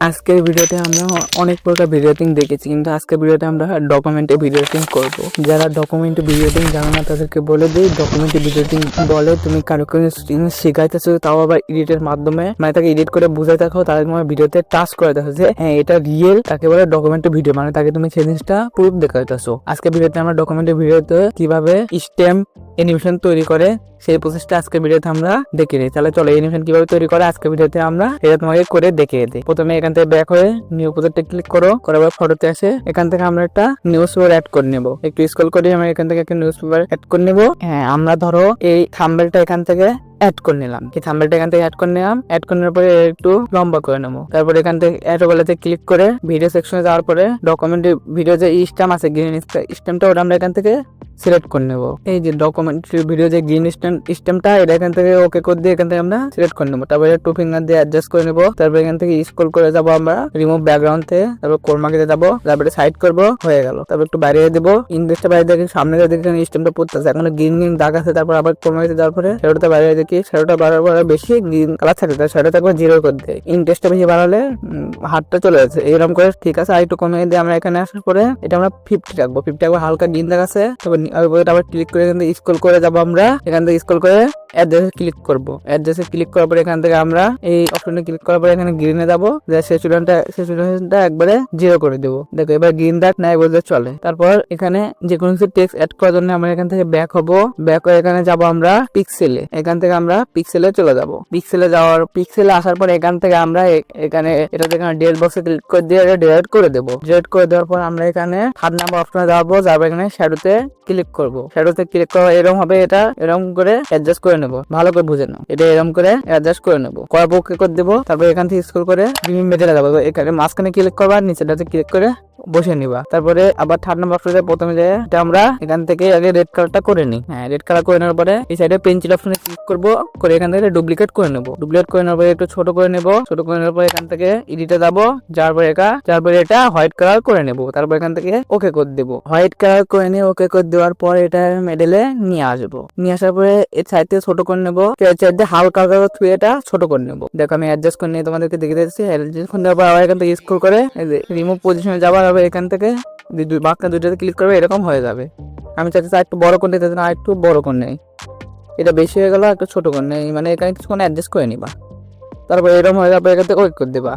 আজকের ভিডিওতে আমরা অনেক প্রকার ভিডিও এডিটিং দেখেছি, কিন্তু আজকের ভিডিওতে আমরা ডকুমেন্টে ভিডিও এডিটিং করব। যারা ডকুমেন্টে ভিডিও এডিটিং জানো না তাদেরকে বলে দিই, ডকুমেন্টে ভিডিও এডিটিং বলে তুমি কারো কোনো শিখাইতেছো, তাও আবার এডিটের মাধ্যমে, মানে তাকে এডিট করে বুঝাই থাকো, তাদের তোমার ভিডিওতে টাচ করে দেখো যে হ্যাঁ এটা রিয়েল, তাকে বলে ডকুমেন্টে ভিডিও, মানে তাকে তুমি সেই জিনিসটা প্রুফ দেখাইতেছো। আজকের ভিডিওতে আমরা ডকুমেন্টে ভিডিওতে কিভাবে স্ট্যাম্প অ্যানিমেশন তৈরি করে সেই প্রসেসটা আজকের ভিডিওতে আমরা দেখে নিই। তাহলে চলো অ্যানিমেশন কিভাবে তৈরি করে আজকের ভিডিওতে আমরা এটা তোমাকে করে দেখিয়ে দিই। প্রথমে এখান থেকে ব্যাক হয়ে নিউ প্রজেক্টে ক্লিক করো, করার পর ফটোতে আসে এখান থেকে আমরা একটা নিউজ পেপার অ্যাড করে নেব। একটু স্ক্রল করে আমরা এখান থেকে একটা নিউজ পেপার অ্যাড করে নেব। হ্যাঁ, আমরা ধরো এই থাম্বনেলটা এখান থেকে অ্যাড করে নিলাম, এই থাম্বনেলটা এখান থেকে অ্যাড করে নিলাম। অ্যাড করার পরে একটু লম্বা করে নেবো। তারপর এখান থেকে অ্যাড ওভারলেতে ক্লিক করে ভিডিও সেকশনে যাওয়ার পরে ডকুমেন্টে ভিডিও যে স্ট্যাম্প আছে, গ্রিন স্ট্যাম্পটা, ওটা আমরা এখান থেকে সিলেক্ট করে নেবো। এই যে ডকুমেন্ট ভিডিও যে গ্রিন স্ট্যাম্পটা, এটা এখান থেকে ওকে করে দিয়ে এখান থেকে আমরা সিলেক্ট করে নেবো। তারপরে টু ফিঙ্গার দিয়ে অ্যাডজাস্ট করে নেবো। তারপর এখান থেকে স্ক্রল করে যাবো আমরা রিমুভ ব্যাকগ্রাউন্ড থেকে, তারপর কোরমাকে যাবো, তারপরে সাইড করবো, হয়ে গেল। তারপর একটু বাইরে দেবো, ইন্ডেক্সটা বাইরে দেখি, সামনে দেখি স্ট্যাম্পটা পড়তেছে, এখন গ্রিন গ্রিন দাগ আছে। তারপর আবার কোরমাকে যাওয়ার পরে শ্যাডোটা বাইরে দেখি, শ্যাডোটা বাড়াবার বেশি গ্রিন কালার থাকে, তার শ্যাডোটা একবার 0 করে দেয়। ইন্ডেক্সটা বেশি বাড়ালে হাতটা চলে যাচ্ছে, এরকম করে ঠিক আছে। আর একটু কমিয়ে দিয়ে আমরা এখানে আসার পরে এটা আমরা 50 রাখবো। 50 একবার হালকা গ্রিন দাগ আছে। তারপর আবার ক্লিক করে এখান থেকে স্ক্রল করে যাবো, আমরা এখান থেকে স্ক্রল করে অ্যাড্রেসে ক্লিক করবো। অ্যাড্রেসে ক্লিক করার পরে এখান থেকে আমরা এই অপশনে ক্লিক করার পরে এখানে গ্রিনে যাবো, স্যাচুরেশনটা একবারে 0 করে দেবো। দেখো এবার গ্রিন দাগ নাই বলতে চলে। তারপর এখানে যে কোনো কিছু টেক্সট অ্যাড করার জন্য আমরা এখান থেকে ব্যাক হবো। ব্যাক হয়ে এখানে যাবো আমরা পিক্সেলে, এখান থেকে আমরা পিক্সেলে চলে যাবো। পিক্সেলে আসার পর এখান থেকে আমরা এখানে এটা থেকে ডিলিট বক্সে ক্লিক করে দিয়ে ডিলিট করে দেবো। ডিলিট করে দেওয়ার পর আমরা এখানে 3 নাম্বার অপশনে যাবো, যাবো এখানে শ্যাডোতে ক্লিক করবো। শ্যাডোতে ক্লিক করা এরকম হবে, এটা এরকম করে অ্যাডজাস্ট করে নেবো। ভালো করে বুঝে নাও, এটা এরকম করে অ্যাডজাস্ট করে নেবো। করার পর ওকে করে দেবো। তারপর এখান থেকে স্ক্রল করে বিভিন্ন মেটেলে যাবো, এখানে মাঝখানে ক্লিক করবা, নিচেটাতে ক্লিক করে বসে নিবা। তারপরে আবার 3 নাম্বার অপশনে প্রথমে যে এটা আমরা এখান থেকে আগে রেড কালারটা করে নিই। হ্যাঁ, রেড কালার করে নেওয়ার পরে এই সাইডে পেন্সিল অপশনে ক্লিক করবো, করে এখান থেকে ডুপ্লিকেট করে নেবো। ডুপ্লিকেট করে নেওয়ার পরে একটু ছোট করে নেবো। ছোট করে নেওয়ার পরে এখান থেকে এডিটে যাবো, যার পরে এটা হোয়াইট কালার করে নেবো। তারপর এখান থেকে ওকে করে দেবো। হোয়াইট কালার করে নিয়ে ওকে করে দেওয়ার পর এটা মেডেলে নিয়ে আসবো। নিয়ে আসার পরে এর সাইড থেকে ছোট করে নেবো, সাইড দিয়ে হালকা থুয়ে এটা ছোট করে নেবো। দেখো আমি অ্যাডজাস্ট করে নিয়ে তোমাদেরকে দেখে দিচ্ছি। অ্যাডজাস্ট করে দেওয়ার পর আবার এখান থেকে স্ক্রল করে রিমুভ পজিশনে যাবার হবে, এখান থেকে বাঁকা দুইটাতে ক্লিক করবে, এরকম হয়ে যাবে। আমি চাইছি একটু বড় করে নিতে, আর একটু বড় করে নেই, এটা বেশি হয়ে গেল, একটু ছোট করে নেই, মানে এখানে কিছুক্ষণ অ্যাডজাস্ট করে নিবা। তারপর এরকম হয়ে যাবে, এখান থেকে ওকে করে দেবা।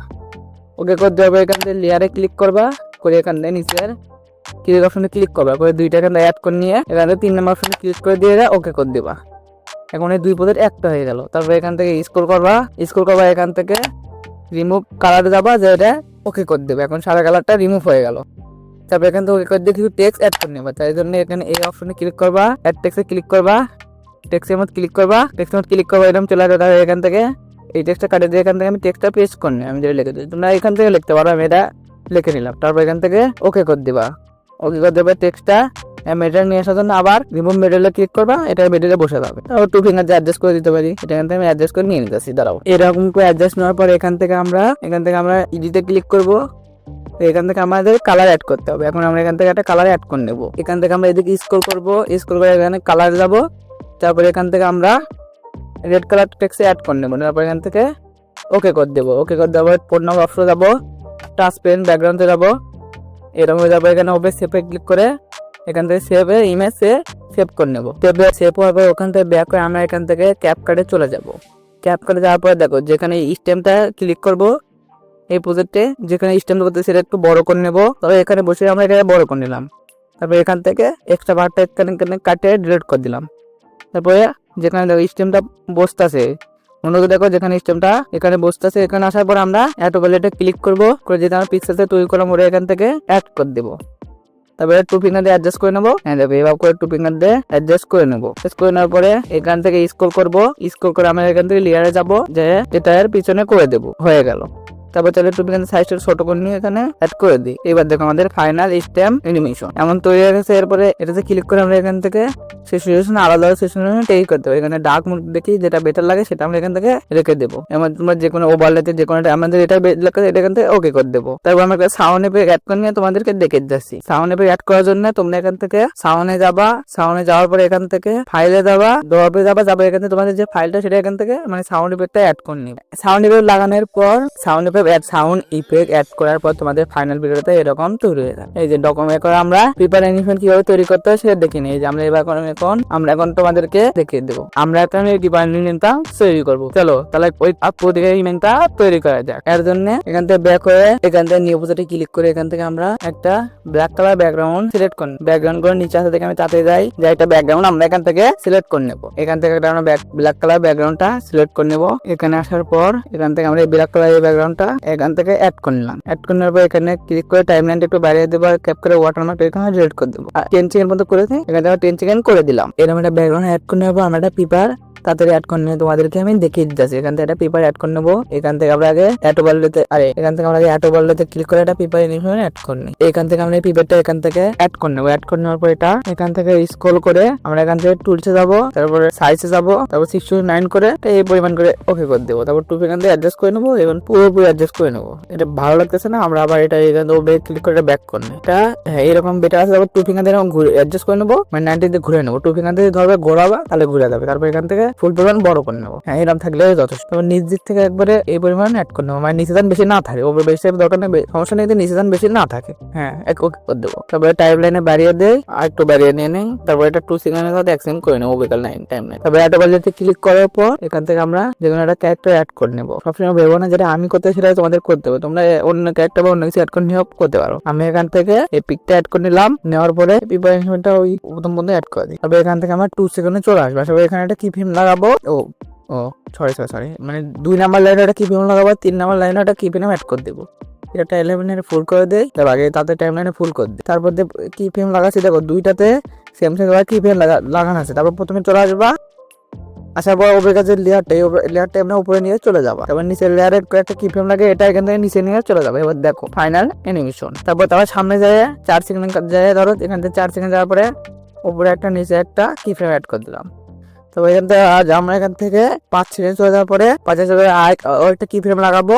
ওকে করে দেওয়া এখান থেকে লেয়ারে ক্লিক করবা, করে এখান থেকে নিচের ক্লিক অপশনে ক্লিক করবা, করে দুইটা এখান থেকে অ্যাড করে নিয়ে এখান থেকে 3 নাম্বার অপশনে ক্লিক করে দিয়ে ওকে করে দেবা। এখন এই দুই পদের একটা হয়ে গেল। তারপর এখান থেকে স্ক্রল করবা, এখান থেকে রিমুভ কালারে যাবা, যে এটা ওকে করে দেবে। এখন সাদা কালারটা রিমুভ হয়ে গেল। তারপর এখান থেকে ওকে করে দিয়ে কিছু টেক্সট অ্যাড করে নেবা। তাই জন্য এখানে এই অপশনে ক্লিক করবা, অ্যাড টেক্সটে ক্লিক করবা, টেক্সটের মধ্যে ক্লিক করবা, এরকম চলে আসবে। তাহলে এখান থেকে এই টেক্সটটা কাটে দিয়ে এখান থেকে আমি টেক্সটটা পেস্ট করে নিই, আমি যেটা লিখে দিই, তোমরা এখান থেকে লিখতে পারো, আমি এটা লিখে নিলাম। তারপর এখান থেকে ওকে করে দিবা। ওকে করে দেবে টেক্সটটা মেডেল নিয়ে আসার জন্য আবার রিমুভ মেডেলে ক্লিক করবা, এটা মেডেলে বসে যাবে। তারপর টু ফিঙ্গার দিয়ে অ্যাডজাস্ট করে দিতে পারি, এটা এখান থেকে আমি অ্যাডজাস্ট করে নিয়ে নিতেছি। দাঁড়াও, এরকম করে অ্যাডজাস্ট নেওয়ার পর এখান থেকে আমরা এডিটে ক্লিক করবো। এখান থেকে আমাদের কালার অ্যাড করতে হবে। এখন আমরা এখান থেকে একটা কালার অ্যাড করে নেবো। এখান থেকে আমরা এদিকে স্ক্রল করবো, স্ক্রল করে এখানে কালার যাবো। তারপর এখান থেকে আমরা রেড কালার টেক্সটে অ্যাড করে নেবো। তারপর এখান থেকে ওকে করে দেবো। ওকে করে দেওয়ার পর 4 নম্বর অপশনে যাবো, টাচ পেন ব্যাকগ্রাউন্ডে যাবো, এরকম হয়ে যাবো। এখানে ওপরে সেভে ক্লিক করে এখান থেকে সেভে ইমেজ সেভ করে নেবো। সেভ হওয়ার পর ওখান থেকে ব্যাক করে আমরা এখান থেকে ক্যাপকাটে চলে যাবো। ক্যাপকাটে যাওয়ার পরে দেখো যেখানে স্টেমটা ক্লিক করবো, এই প্রজেক্টে যেখানে স্টেম করতে সেটা একটু বড় করে নেবো। তবে এখানে বসে আমরা এটা বড় করে নিলাম। তারপর এখান থেকে এক্সট্রা পার্টটা এখানে কাটে ডিলিট করে দিলাম। তারপরে যেখানে দেখো স্টেমটা বসতেছে, অন্যদিকে দেখো যেখানে স্টেমটা এখানে বসতেছে, এখানে আসার পর আমরা অ্যাড ওভারলেতে ক্লিক করবো, করে যেটা আমরা পিক্সেলতে তৈরি করলাম ওটা এখান থেকে অ্যাড করে দেবো। তারপরে টু ফিঙ্গার দিয়ে অ্যাডজাস্ট করে নেবো। হ্যাঁ দেখো এভাবে করে টু ফিঙ্গার দিয়ে অ্যাডজাস্ট করে নেবো। করে নেওয়ার পরে এখান থেকে স্ক্রল করবো, স্ক্রল করে আমরা এখান থেকে লেয়ারে যাবো, যে এটার পিছনে করে দেবো, হয়ে গেল। তারপর চলে টু ফিঙ্গার সাইজটা ছোট করে নিয়ে এখানে অ্যাড করে দিই। এবার দেখো আমাদের ফাইনাল স্ট্যাম্প অ্যানিমেশন এমন তৈরি হয়ে গেছে। এরপরে এটাতে ক্লিক করে আমরা এখান থেকে সিচুয়েশন আলাদা সিচুয়েশন টেক করতে হবে। এখানে ডার্ক মোড দেখি যেটা বেটার লাগে সেটা আমরা এখান থেকে রেখে দেবো। এমন তোমরা যে কোনো ওভারলেতে যে কোনো আমাদের এটা লাগে এটা এখান থেকে ওকে করে দেবো। তারপর আমরা সাউন্ড এফেক্ট অ্যাড করে নিয়ে তোমাদেরকে দেখে যাচ্ছি। সাউন্ড এফেক্ট অ্যাড করার জন্য তোমরা এখান থেকে সাউন্ডে যাবা, সাউন্ডে যাওয়ার পরে এখান থেকে ফাইলে যাবা, যাবে এখান থেকে তোমাদের যে ফাইলটা সেটা এখান থেকে মানে সাউন্ড এফেক্টটা অ্যাড করে নিবে। সাউন্ড এফেক্ট লাগানোর পর sound effect add sound effect add করার পর তোমাদের ফাইনাল ভিডিওতে এরকম তৈরি হয়ে যায়। এই যে ডকুমেন্ট করে আমরা পেপার অ্যানিমেশন কিভাবে তৈরি করতে হয় সেটা দেখে নিই। যে আমরা আমরা এখন তোমাদেরকে দেখিয়ে দেবো। আমরা এখন এই পেপার অ্যানিমেশনটা তৈরি করবো। চলো তাহলে ওই প্রতিটা অ্যানিমেশনটা তৈরি করা যাক। এর জন্য এখান থেকে ব্যাক হয়ে এখান থেকে নিউ প্রজেক্টে ক্লিক করে এখান থেকে আমরা একটা ব্ল্যাক কালার ব্যাকগ্রাউন্ড সিলেক্ট করি। ব্যাকগ্রাউন্ড করে নিচে আসা থেকে আমি তাতে যাই যে একটা ব্যাকগ্রাউন্ড আমরা এখান থেকে সিলেক্ট করে নেবো। এখান থেকে আমরা ব্ল্যাক কালার ব্যাকগ্রাউন্ডটা সিলেক্ট করে নেবো। এখানে আসার পর এখান থেকে আমরা এই ব্ল্যাক কালার এই ব্যাকগ্রাউন্ডটা এখান থেকে অ্যাড করে নিলাম। অ্যাড করে নেওয়ার পর এখানে ক্লিক করে টাইমলাইনটা একটু বাড়িয়ে দেবো, ক্যাপ করে ওয়াটারমার্ক এখানে ডিলিট করে দেবো। 10 সেকেন্ড পর্যন্ত করে দিই। এখান থেকে 10 সেকেন্ড করে দিলাম। এরকম একটা ব্যাকগ্রাউন্ড অ্যাড করে নেওয়ার পর আমরা একটা পেপার তাড়াতাড়ি অ্যাড করে নিয়ে তোমাদেরকে আমি দেখিয়ে দিচ্ছি। এখান থেকে একটা পেপার অ্যাড করে নেবো। এখান থেকে আমরা আগে এখান থেকে আমরা অ্যাটো বলতে ক্লিক করে একটা পেপার অ্যানিমেশন অ্যাড করে নিই। এখান থেকে আমরা এই পেপারটা এখান থেকে অ্যাড করে নেবো। অ্যাড করে নেওয়ার পর এটা এখান থেকে স্ক্রল করে আমরা এখান থেকে টুলসে যাবো, তারপরে সাইজে যাবো, তারপর 6:9 করে এই পরিমাণ করে ওকে করে দেবো। তারপর টুপ এখান থেকে অ্যাডজাস্ট করে নেবো এবং পুরোপুরি অ্যাডজাস্ট করে নেবো। এটা ভালো লাগতেছে না, আমরা আবার এটা এখান থেকে ক্লিক করে ব্যাক করে নিই। এটা হ্যাঁ এরকম বেটার আছে। তারপর টু ফিঙ্গার দিয়ে ঘুরে অ্যাডজাস্ট করে নেবো, মানে 90 দিয়ে ঘুরে নেবো। টু ফিঙ্গার দিয়ে ধরবে ঘোরাবা তাহলে ঘুরে যাবে। তারপর এখান থেকে ফুল পরিমাণ বড় করে নেবো। হ্যাঁ এরকম থাকলে যথেষ্ট। তারপর নিচ দিক থেকে একবারে এই পরিমাণ অ্যাড করে নেবো, মানে নিচে দান বেশি না থাকে, ওপরে বেশি দরকার নেই, সমস্যা নেই, নিচে দান বেশি না থাকে। হ্যাঁ এক ওকে করে দেবো। তারপরে টাইম লাইনে বাড়িয়ে দেয় আর একটু বাড়িয়ে নিয়ে নেই। তারপর এটা 2 সেকেন্ডের সাথে এক্সটেন্ড করে নেবো বেকাল টাইম লাইন। তারপরে একটা বাজেটে ক্লিক করার পর এখান থেকে আমরা যেকোনো একটা ক্যারেক্টার অ্যাড করে নেবো। সবসময় ভেবো না যেটা আমি করতে সেটা তোমাদের করতে হবে, তোমরা অন্য ক্যারেক্টার বা অন্য কিছু অ্যাড করে নিয়েও করতে পারো। আমি এখান থেকে এই পিকটা অ্যাড করে নিলাম। নেওয়ার পরে প্রিপারেশনটা ওই প্রথম বন্ধু অ্যাড করে দিই। তারপরে এখান থেকে আমার 2 সেকেন্ডে চলে আসবে। আসলে এখানে একটা কি ফিল্ম লাগাবো, সরি মানে 2 নাম্বার লাইনে একটা কি ফিল্ম লাগাবো, 3 নাম্বার লাইনে একটা কি ফিল্ম অ্যাড করে দেবো। এটা 11 ফুল করে দেয়, তার আগে তাতে টাইম লাইনে ফুল করে দিই। তারপর কি ফিল্ম লাগাচ্ছি দেখো, দুইটাতে সেম কি ফিল্ম লাগানো আছে। তারপর প্রথমে চলে আসবা, আসার পর ওপরের কাছে লেয়ারটা আমরা উপরে নিয়ে চলে যাবা। তারপর নিচে লেয়ারের একটা কি ফ্রেম লাগে, এটা এখান থেকে নিচে নিয়ে চলে যাবে। এবার দেখো ফাইনাল অ্যানিমেশন। তারপর সামনে যায় 4 সেকেন্ড যায়, ধরো এখান থেকে 4 সেকেন্ড যাওয়ার পরে উপরে একটা নিচে একটা কি ফ্রেম অ্যাড করে দিলাম। তারপর এখান থেকে আমরা এখান থেকে 5 সেকেন্ড চলে যাওয়ার পরে 5 সেকেন্ড একটা কি ফ্রেম লাগাবো।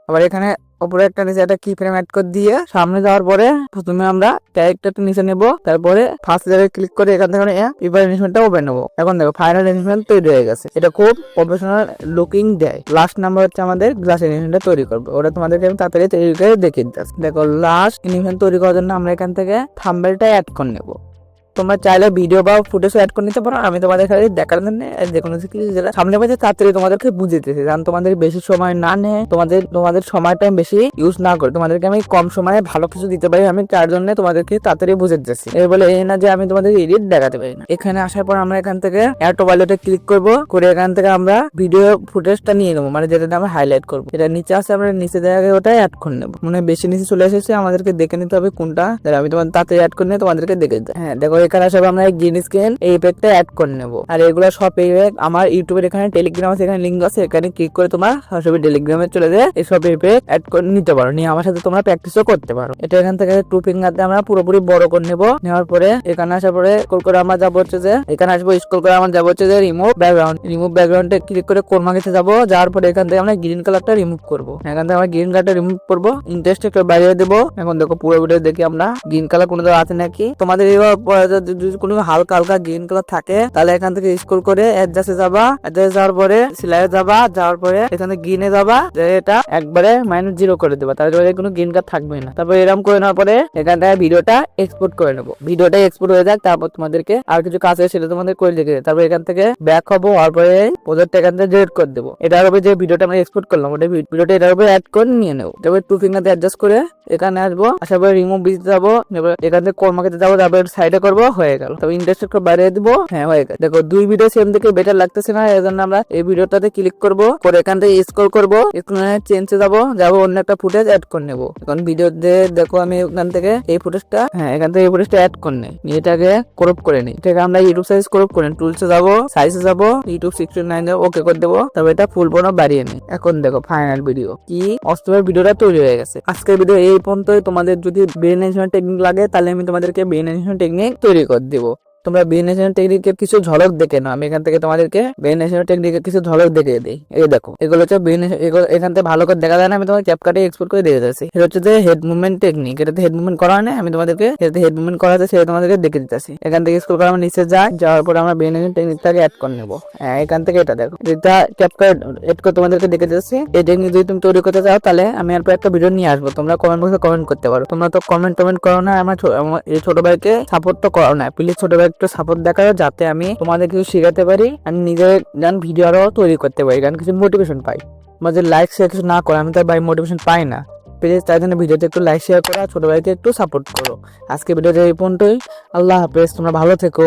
আবার এখানে উপরে একটা নিচে একটা কি ফ্রেম অ্যাড করে দিয়ে সামনে যাওয়ার পরে প্রথমে আমরা ক্যারেক্টারটা নিচে নেব, তারপরে ফার্স্ট জায়গায় ক্লিক করে এখান থেকে পেপার অ্যানিমেশনটা ওপেন নেবো। এখন দেখো ফাইনাল অ্যানিমেশন তৈরি হয়ে গেছে। এটা খুব প্রফেশনাল লুকিং দেয়। লাস্ট নাম্বার হচ্ছে আমাদের গ্লাস অ্যানিমেশনটা তৈরি করবো, ওটা তোমাদেরকে আমি তাড়াতাড়ি তৈরি করে দেখিয়ে দিচ্ছি। দেখো লাস্ট অ্যানিমেশন তৈরি করার জন্য আমরা এখান থেকে থাম্বনেলটা অ্যাড করে নেবো। তোমরা চাইলে ভিডিও বা ফুটেজও অ্যাড করে নিতে পারো। আমি তোমাদের খালি দেখার জন্য যে কোনো যেটা সামনে পাচ্ছে তাড়াতাড়ি তোমাদেরকে বুঝিয়ে দিতেছি, কারণ তোমাদের বেশি সময় না নেয়, তোমাদের সময়টা বেশি ইউজ না করে তোমাদেরকে আমি কম সময়ে ভালো কিছু দিতে পারি। আমি তার জন্য তোমাদেরকে তাড়াতাড়ি বুঝে দিতেছি। এর বলে এই না যে আমি তোমাদের এডিট দেখাতে পারি না। এখানে আসার পর আমরা এখান থেকে অ্যাড টু ভ্যালুতে ক্লিক করবো, করে এখান থেকে আমরা ভিডিও ফুটেজটা নিয়ে নেবো, মানে যেটা আমরা হাইলাইট করবো। এটা নিচে আসে, আমরা নিচে জায়গায় ওটা অ্যাড করে নেবো। মানে বেশি নিচে চলে এসেছে, আমাদেরকে দেখে নিতে হবে কোনটা। আমি তোমাদের তাড়াতাড়ি অ্যাড করে নিয়ে তোমাদেরকে দেখে দিই। হ্যাঁ দেখো এখানে আসলে আমরা গ্রিন স্ক্রিন এই ইফেক্টটা অ্যাড করে নেবো। আর এগুলো সব ইফেক্ট আমার ইউটিউবের এখানে টেলিগ্রাম আছে, এখানে লিঙ্ক আছে, এখানে ক্লিক করে তোমার সরাসরি টেলিগ্রামে চলে যায় এই সব ইফেক্ট অ্যাড করে নিতে পারো, নিয়ে আমার সাথে তোমরা প্র্যাকটিসও করতে পারো। এটা এখান থেকে টু ফিঙ্গারতে আমরা পুরোপুরি বড় করে নেবো। নেওয়ার পরে এখানে আসার পরে স্ক্রল করে আমরা যাবো হচ্ছে যে এখানে আসবো, স্ক্রল করে আমরা যাবো হচ্ছে যে রিমুভ ব্যাকগ্রাউন্ডে ক্লিক করে কোরমাকে যাবো। যাওয়ার পরে এখান থেকে আমরা গ্রিন কালারটা রিমুভ করবো। এখান থেকে আমরা গ্রিন কালারটা রিমুভ করবো, ইন্টারেস্ট একটু বাড়িয়ে দেবো। এখন দেখো পুরো ভিডিও দেখি আমরা গ্রিন কালার কোনো আছে নাকি। তোমাদের যদি কোনো হালকা গ্রিন কালার থাকে তাহলে এখান থেকে স্ক্রল করে অ্যাডজাস্টে যাবা, অ্যাডজাস্ট যাওয়ার পরে সিলাইয়ে যাবা, যাওয়ার পরে এখানে গ্রিনে যাবা, এটা একবারে -0 করে দেবা, তাহলে কোনো গ্রিন কালার থাকবে না। তারপর এরকম করে নেওয়ার পরে এখান থেকে ভিডিওটা এক্সপোর্ট করে নেবো। ভিডিওটা এক্সপোর্ট হয়ে যাক, তারপর তোমাদেরকে আর কিছু কাজ আছে সেটা তোমাদের করে লিখে দেয়। তারপর এখান থেকে ব্যাক হবো, আর পরে প্রজেক্টটা এখান থেকে ডিলিট করে দেবো। এটার উপরে যে ভিডিওটা আমরা এক্সপোর্ট করলাম ওটা ভিডিওটা এটার উপরে অ্যাড করে নিয়ে নেবো। তারপর টু ফিঙ্গার অ্যাডজাস্ট করে এখানে আসবো, আসার পরে রিমুভ বিচ যাবো, এখান থেকে কোরমাকে যাবো, তারপর সাইডে করবো, হয়ে গেল। তারপর ইন্টারেস্ট বাইরে দিব। হ্যাঁ হয়ে গেছে। দেখো দুই ভিডিও সেম থেকে বেটার লাগতেছে না, এই জন্য আমরা এই ভিডিওটাতে ক্লিক করবো, করে এখান থেকে স্ক্রল করবো, চেঞ্জে যাবো অন্য একটা ফুটেজ অ্যাড করে নেবো। এখন ভিডিও দেখো আমি এখান থেকে এই ফুটেজটা এখান থেকে এই ফুটেজটা অ্যাড করে নেই, এটাকে ক্রপ করে নিই। এটাকে আমরা ইউটিউব সাইজ ক্রপ করে টুলসে যাবো, সাইজে যাবো, ইউটিউব 6:9 ওকে করে দেবো। তবে এটা ফুল বড় বাড়িয়ে নিই। এখন দেখো ফাইনাল ভিডিও কি অস্তমের ভিডিওটা তৈরি হয়ে গেছে। আজকের ভিডিও এই পর্যন্তই। তোমাদের যদি ব্রেন অ্যানিমেশন টেকনিক লাগে তাহলে আমি তোমাদেরকে ব্রেন অ্যানিমেশন টেকনিক তৈরি করে দেবো। তোমরা বিএনএসএন টেকনিকের কিছু ঝলক দেখে নাও। আমি এখান থেকে তোমাদেরকে বিএনএসএন টেকনিকের কিছু ঝলক দেখিয়ে দিই। এই দেখো, এগুলো হচ্ছে এখান থেকে ভালো করে দেখা যায় না, আমি তোমাকে ক্যাপকাটে এক্সপোর্ট করে দিয়ে যাচ্ছি। এটা হচ্ছে যে হেড মুভমেন্ট টেকনিক, এটাতে হেড মুভমেন্ট করা হয় না, আমি তোমাদেরকে এটাতে হেড মুভমেন্ট করা আছে সেটা তোমাদেরকে দেখে দিতেছি। এখান থেকে স্ক্রল করে আমরা নিচে যাওয়ার পর আমরা বিএনএসএন টেকনিকটাকে অ্যাড করে নেবো। এখান থেকে এটা দেখো, এটা ক্যাপকাট এড করে তোমাদেরকে দেখে দিচ্ছি। এই টেকনিক যদি তুমি তৈরি করতে চাও তাহলে আমি আর একটা ভিডিও নিয়ে আসবো, তোমরা কমেন্ট বক্সে কমেন্ট করতে পারো। তোমরা তো কমেন্ট করো না, আমার এই ছোট ভাইকে সাপোর্ট তো করো না, প্লিজ ছোট ভাই একটু সাপোর্ট দেখাও যাতে আমি তোমাদের কিছু শেখাতে পারি, আমি নিজের গান ভিডিও আরো তৈরি করতে পারি, গান কিছু মোটিভেশন পাই। আমাদের লাইক শেয়ার কিছু না করে আমি তার ভাই মোটিভেশন পাই না। প্লিজ তাই জন্য ভিডিওতে একটু লাইক শেয়ার করো, ছোট ভাইকে একটু সাপোর্ট করো। আজকে ভিডিওটা এই পর্যন্তই। আল্লাহ হাফেজ, তোমরা ভালো থেকো।